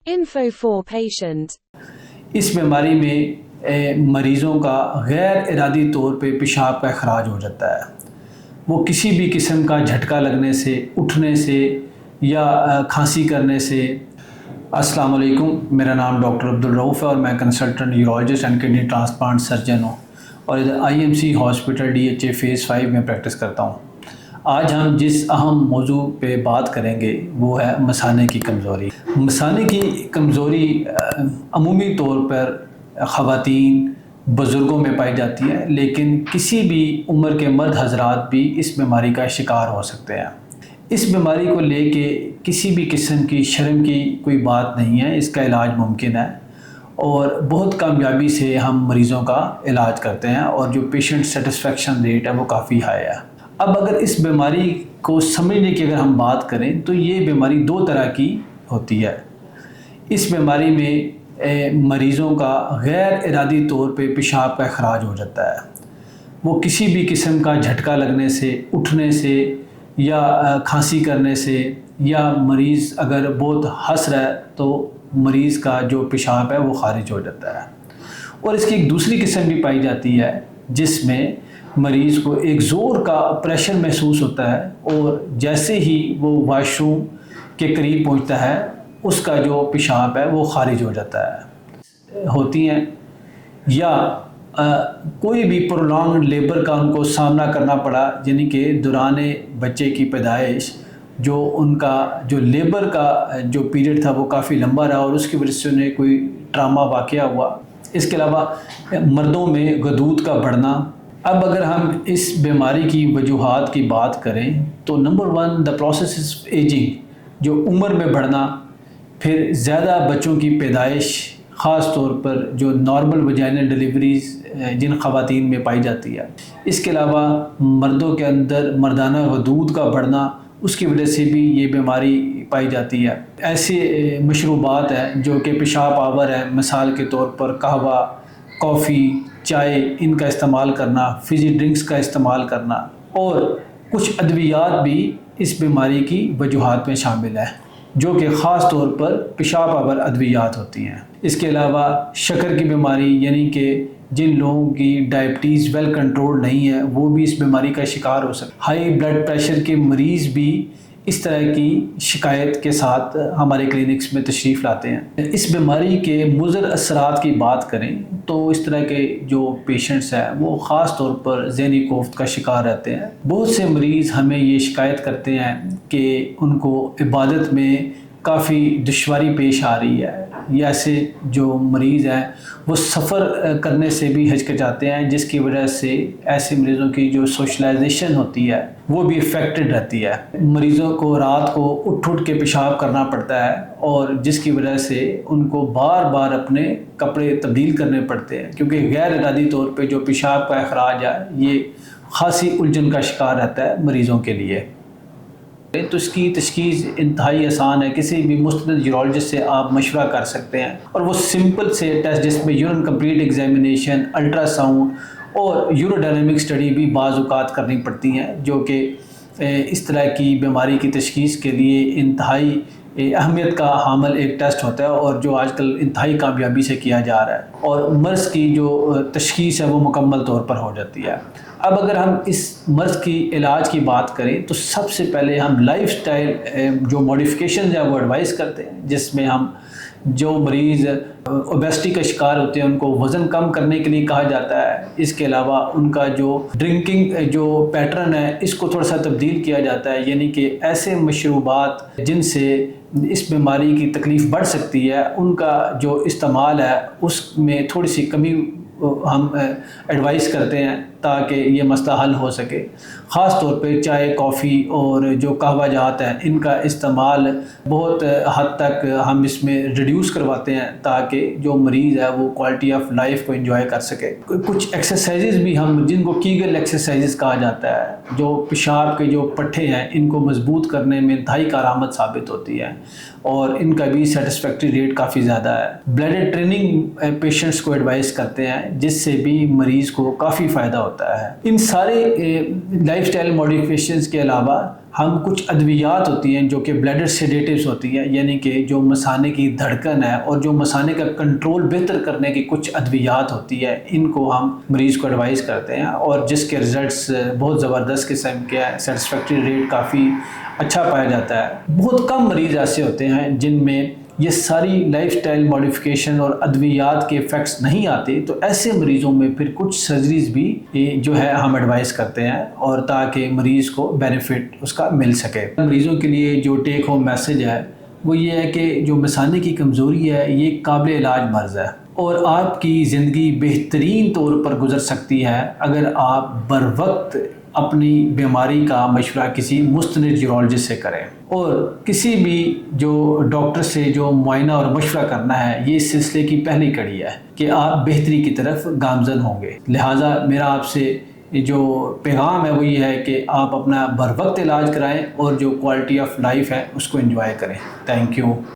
Info for patient. اس بیماری میں مریضوں کا غیر ارادی طور پہ پیشاب کا اخراج ہو جاتا ہے. وہ کسی بھی قسم کا جھٹکا لگنے سے، اٹھنے سے یا کھانسی کرنے سے. السلام علیکم، میرا نام ڈاکٹر عبدالرؤف ہے اور میں consultant urologist and kidney transplant surgeon ہوں اور ادھر IMC ہاسپٹل DHA فیز 5 میں پریکٹس کرتا ہوں. آج ہم جس اہم موضوع پہ بات کریں گے وہ ہے مثانے کی کمزوری. مثانے کی کمزوری عمومی طور پر خواتین، بزرگوں میں پائی جاتی ہے، لیکن کسی بھی عمر کے مرد حضرات بھی اس بیماری کا شکار ہو سکتے ہیں. اس بیماری کو لے کے کسی بھی قسم کی شرم کی کوئی بات نہیں ہے. اس کا علاج ممکن ہے اور بہت کامیابی سے ہم مریضوں کا علاج کرتے ہیں اور جو پیشنٹ سیٹسفیکشن ریٹ ہے وہ کافی ہائی ہے. اب اگر اس بیماری کو سمجھنے کی اگر ہم بات کریں تو یہ بیماری دو طرح کی ہوتی ہے. اس بیماری میں مریضوں کا غیر ارادی طور پہ پیشاب کا اخراج ہو جاتا ہے. وہ کسی بھی قسم کا جھٹکا لگنے سے، اٹھنے سے یا کھانسی کرنے سے، یا مریض اگر بہت ہنس رہا ہے تو مریض کا جو پیشاب ہے وہ خارج ہو جاتا ہے. اور اس کی ایک دوسری قسم بھی پائی جاتی ہے جس میں مریض کو ایک زور کا پریشر محسوس ہوتا ہے اور جیسے ہی وہ واش روم کے قریب پہنچتا ہے اس کا جو پیشاب ہے وہ خارج ہو جاتا ہے. ہوتی ہیں یا کوئی بھی پرولانگ لیبر کا ان کو سامنا کرنا پڑا، یعنی کہ دوران بچے کی پیدائش جو ان کا جو لیبر کا جو پیریڈ تھا وہ کافی لمبا رہا اور اس کی وجہ سے انہیں کوئی ٹراما واقعہ ہوا. اس کے علاوہ مردوں میں غدود کا بڑھنا. اب اگر ہم اس بیماری کی وجوہات کی بات کریں تو نمبر 1 دا پروسیس از ایجنگ، جو عمر میں بڑھنا، پھر زیادہ بچوں کی پیدائش، خاص طور پر جو نارمل ویجائنل ڈیلیوریز جن خواتین میں پائی جاتی ہے. اس کے علاوہ مردوں کے اندر مردانہ غدود کا بڑھنا، اس کی وجہ سے بھی یہ بیماری پائی جاتی ہے. ایسے مشروبات ہیں جو کہ پیشاب آور ہیں، مثال کے طور پر قہوہ، کافی، چائے، ان کا استعمال کرنا، فزی ڈرنکس کا استعمال کرنا، اور کچھ ادویات بھی اس بیماری کی وجوہات میں شامل ہیں جو کہ خاص طور پر پیشاب آور ادویات ہوتی ہیں. اس کے علاوہ شکر کی بیماری، یعنی کہ جن لوگوں کی ڈائبٹیز ویل کنٹرول نہیں ہے وہ بھی اس بیماری کا شکار ہو سکتے ہیں. ہائی بلڈ پریشر کے مریض بھی اس طرح کی شکایت کے ساتھ ہمارے کلینکس میں تشریف لاتے ہیں. اس بیماری کے مضر اثرات کی بات کریں تو اس طرح کے جو پیشنٹس ہیں وہ خاص طور پر ذہنی کوفت کا شکار رہتے ہیں. بہت سے مریض ہمیں یہ شکایت کرتے ہیں کہ ان کو عبادت میں کافی دشواری پیش آ رہی ہے. یہ ایسے جو مریض ہیں وہ سفر کرنے سے بھی ہچکچاتے ہیں، جس کی وجہ سے ایسے مریضوں کی جو سوشلائزیشن ہوتی ہے وہ بھی افیکٹڈ رہتی ہے. مریضوں کو رات کو اٹھ کے پیشاب کرنا پڑتا ہے اور جس کی وجہ سے ان کو بار بار اپنے کپڑے تبدیل کرنے پڑتے ہیں، کیونکہ غیر ارادی طور پہ جو پیشاب کا اخراج ہے یہ خاصی الجھن کا شکار رہتا ہے مریضوں کے لیے. تو اس کی تشخیص انتہائی آسان ہے. کسی بھی مستند یورولوجسٹ سے آپ مشورہ کر سکتے ہیں اور وہ سمپل سے ٹیسٹ جس میں urine complete examination, ultra sound اور یوروڈائنامک اسٹڈی بھی بعض اوقات کرنی پڑتی ہیں جو کہ اس طرح کی بیماری کی تشخیص کے لیے انتہائی اہمیت کا حامل ایک ٹیسٹ ہوتا ہے اور جو آج کل انتہائی کامیابی سے کیا جا رہا ہے اور مرض کی جو تشخیص ہے وہ مکمل طور پر ہو جاتی ہے. اب اگر ہم اس مرض کی علاج کی بات کریں تو سب سے پہلے ہم لائف سٹائل جو موڈیفیکیشنز ہیں وہ ایڈوائز کرتے ہیں، جس میں ہم جو مریض اوبیسٹی کا شکار ہوتے ہیں ان کو وزن کم کرنے کے لیے کہا جاتا ہے. اس کے علاوہ ان کا جو ڈرنکنگ جو پیٹرن ہے اس کو تھوڑا سا تبدیل کیا جاتا ہے، یعنی کہ ایسے مشروبات جن سے اس بیماری کی تکلیف بڑھ سکتی ہے ان کا جو استعمال ہے اس میں تھوڑی سی کمی ہم ایڈوائز کرتے ہیں تاکہ یہ مسئلہ حل ہو سکے. خاص طور پہ چائے، کافی اور جو قہوہ جات ہیں ان کا استعمال بہت حد تک ہم اس میں ریڈیوس کرواتے ہیں تاکہ جو مریض ہے وہ کوالٹی آف لائف کو انجوائے کر سکے. کچھ ایکسرسائزز بھی ہم جن کو کیگل ایکسرسائزز کہا جاتا ہے جو پیشاب کے جو پٹھے ہیں ان کو مضبوط کرنے میں انتہائی کارآمد ثابت ہوتی ہے اور ان کا بھی سیٹسفیکٹری ریٹ کافی زیادہ ہے. بلیڈر ٹریننگ پیشنٹس کو ایڈوائز کرتے ہیں جس سے بھی مریض کو کافی فائدہ ہوتا ہے. ان سارے لائف سٹائل موڈیفیکیشنز کے علاوہ ہم کچھ ادویات ہوتی ہیں جو کہ بلیڈر سیڈیٹیوز ہوتی ہیں، یعنی کہ جو مثانے کی دھڑکن ہے اور جو مثانے کا کنٹرول بہتر کرنے کی کچھ ادویات ہوتی ہے، ان کو ہم مریض کو ایڈوائز کرتے ہیں، اور جس کے ریزلٹس بہت زبردست قسم کے ہیں، سیٹسفیکٹری ریٹ کافی اچھا پایا جاتا ہے۔ بہت کم مریض ایسے ہوتے ہیں جن میں یہ ساری لائف سٹائل ماڈیفیکیشن اور ادویات کے ایفیکٹس نہیں آتے، تو ایسے مریضوں میں پھر کچھ سرجریز بھی جو ہے ہم ایڈوائز کرتے ہیں، اور تاکہ مریض کو بینیفٹ اس کا مل سکے۔ مریضوں کے لیے جو ٹیک ہوم میسج ہے وہ یہ ہے کہ جو مثانے کی کمزوری ہے یہ قابل علاج مرض ہے، اور آپ کی زندگی بہترین طور پر گزر سکتی ہے اگر آپ بر وقت اپنی بیماری کا مشورہ کسی مستند یورولوجسٹ سے کریں، اور کسی بھی جو ڈاکٹر سے جو معائنہ اور مشورہ کرنا ہے یہ اس سلسلے کی پہلی کڑی ہے کہ آپ بہتری کی طرف گامزن ہوں گے۔ لہٰذا میرا آپ سے جو پیغام ہے وہ یہ ہے کہ آپ اپنا بر وقت علاج کرائیں اور جو کوالٹی آف لائف ہے اس کو انجوائے کریں۔ Thank you.